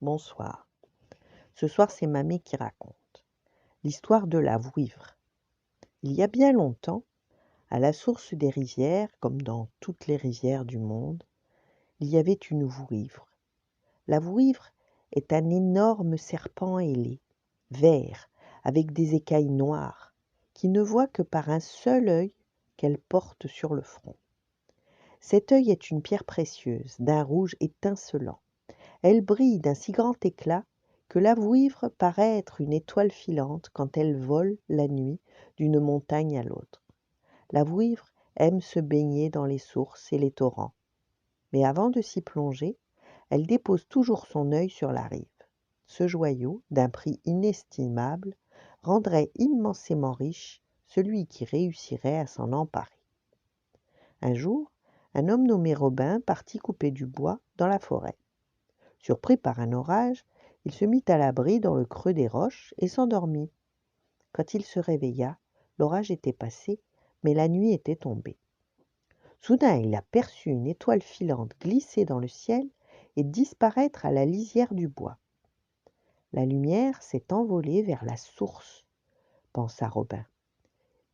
Bonsoir. Ce soir, c'est Mamie qui raconte. L'histoire de la vouivre. Il y a bien longtemps, à la source des rivières, comme dans toutes les rivières du monde, il y avait une vouivre. La vouivre est un énorme serpent ailé, vert, avec des écailles noires, qui ne voit que par un seul œil qu'elle porte sur le front. Cet œil est une pierre précieuse, d'un rouge étincelant. Elle brille d'un si grand éclat que la vouivre paraît être une étoile filante quand elle vole la nuit d'une montagne à l'autre. La vouivre aime se baigner dans les sources et les torrents, mais avant de s'y plonger, elle dépose toujours son œil sur la rive. Ce joyau, d'un prix inestimable, rendrait immensément riche celui qui réussirait à s'en emparer. Un jour, un homme nommé Robin partit couper du bois dans la forêt. Surpris par un orage, il se mit à l'abri dans le creux des roches et s'endormit. Quand il se réveilla, l'orage était passé, mais la nuit était tombée. Soudain, il aperçut une étoile filante glisser dans le ciel et disparaître à la lisière du bois. La lumière s'est envolée vers la source, pensa Robin,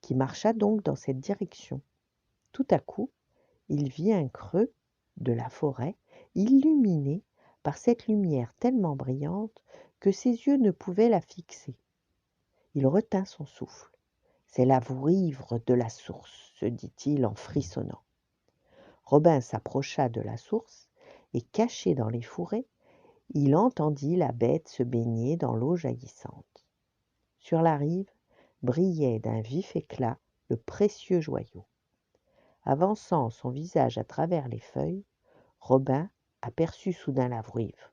qui marcha donc dans cette direction. Tout à coup, il vit un creux de la forêt illuminé par cette lumière tellement brillante que ses yeux ne pouvaient la fixer. Il retint son souffle. C'est la vouivre de la source, se dit-il en frissonnant. Robin s'approcha de la source et, caché dans les fourrés, il entendit la bête se baigner dans l'eau jaillissante. Sur la rive brillait d'un vif éclat le précieux joyau. Avançant son visage à travers les feuilles, Robin aperçut soudain la vouivre.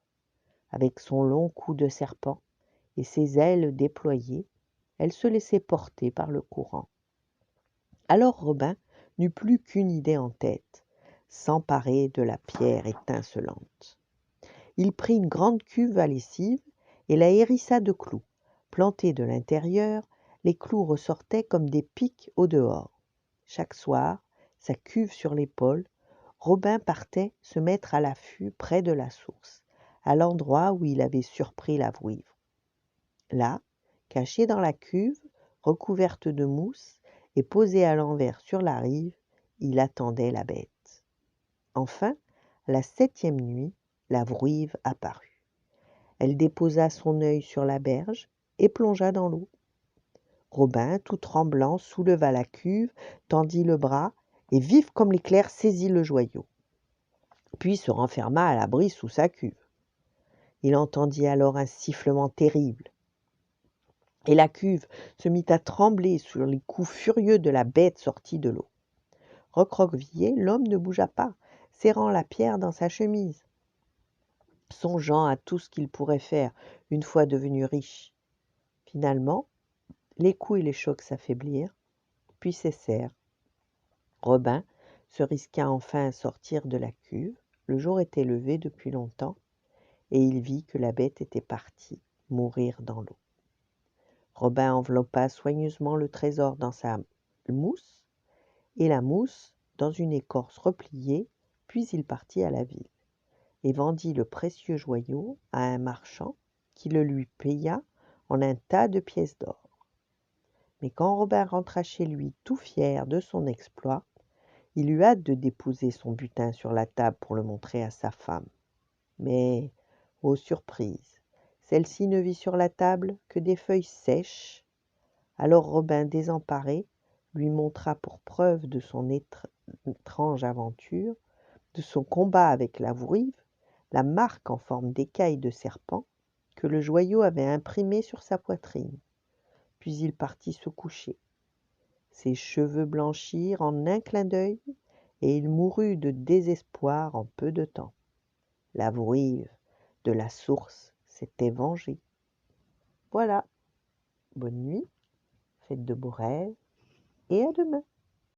Avec son long cou de serpent et ses ailes déployées, elle se laissait porter par le courant. Alors Robin n'eut plus qu'une idée en tête, s'emparer de la pierre étincelante. Il prit une grande cuve à lessive et la hérissa de clous. Plantés de l'intérieur, les clous ressortaient comme des pics au dehors. Chaque soir, sa cuve sur l'épaule, Robin partait se mettre à l'affût près de la source, à l'endroit où il avait surpris la vouivre. Là, caché dans la cuve, recouverte de mousse et posée à l'envers sur la rive, il attendait la bête. Enfin, à la 7e nuit, la vouivre apparut. Elle déposa son œil sur la berge et plongea dans l'eau. Robin, tout tremblant, souleva la cuve, tendit le bras et, vif comme l'éclair, saisit le joyau, puis se renferma à l'abri sous sa cuve. Il entendit alors un sifflement terrible, et la cuve se mit à trembler sur les coups furieux de la bête sortie de l'eau. Recroquevillé, l'homme ne bougea pas, serrant la pierre dans sa chemise, songeant à tout ce qu'il pourrait faire une fois devenu riche. Finalement, les coups et les chocs s'affaiblirent, puis cessèrent. Robin se risqua enfin à sortir de la cuve. Le jour était levé depuis longtemps, et il vit que la bête était partie mourir dans l'eau. Robin enveloppa soigneusement le trésor dans sa mousse, et la mousse dans une écorce repliée, puis il partit à la ville, et vendit le précieux joyau à un marchand qui le lui paya en un tas de pièces d'or. Mais quand Robin rentra chez lui tout fier de son exploit, il eut hâte de déposer son butin sur la table pour le montrer à sa femme. Mais, ô surprise, celle-ci ne vit sur la table que des feuilles sèches. Alors Robin, désemparé, lui montra pour preuve de son étrange aventure, de son combat avec la vouivre, la marque en forme d'écaille de serpent que le joyau avait imprimée sur sa poitrine. Puis il partit se coucher. Ses cheveux blanchirent en un clin d'œil, et il mourut de désespoir en peu de temps. La vouivre de la source s'était vengée. Voilà, bonne nuit, faites de beaux rêves, et à demain.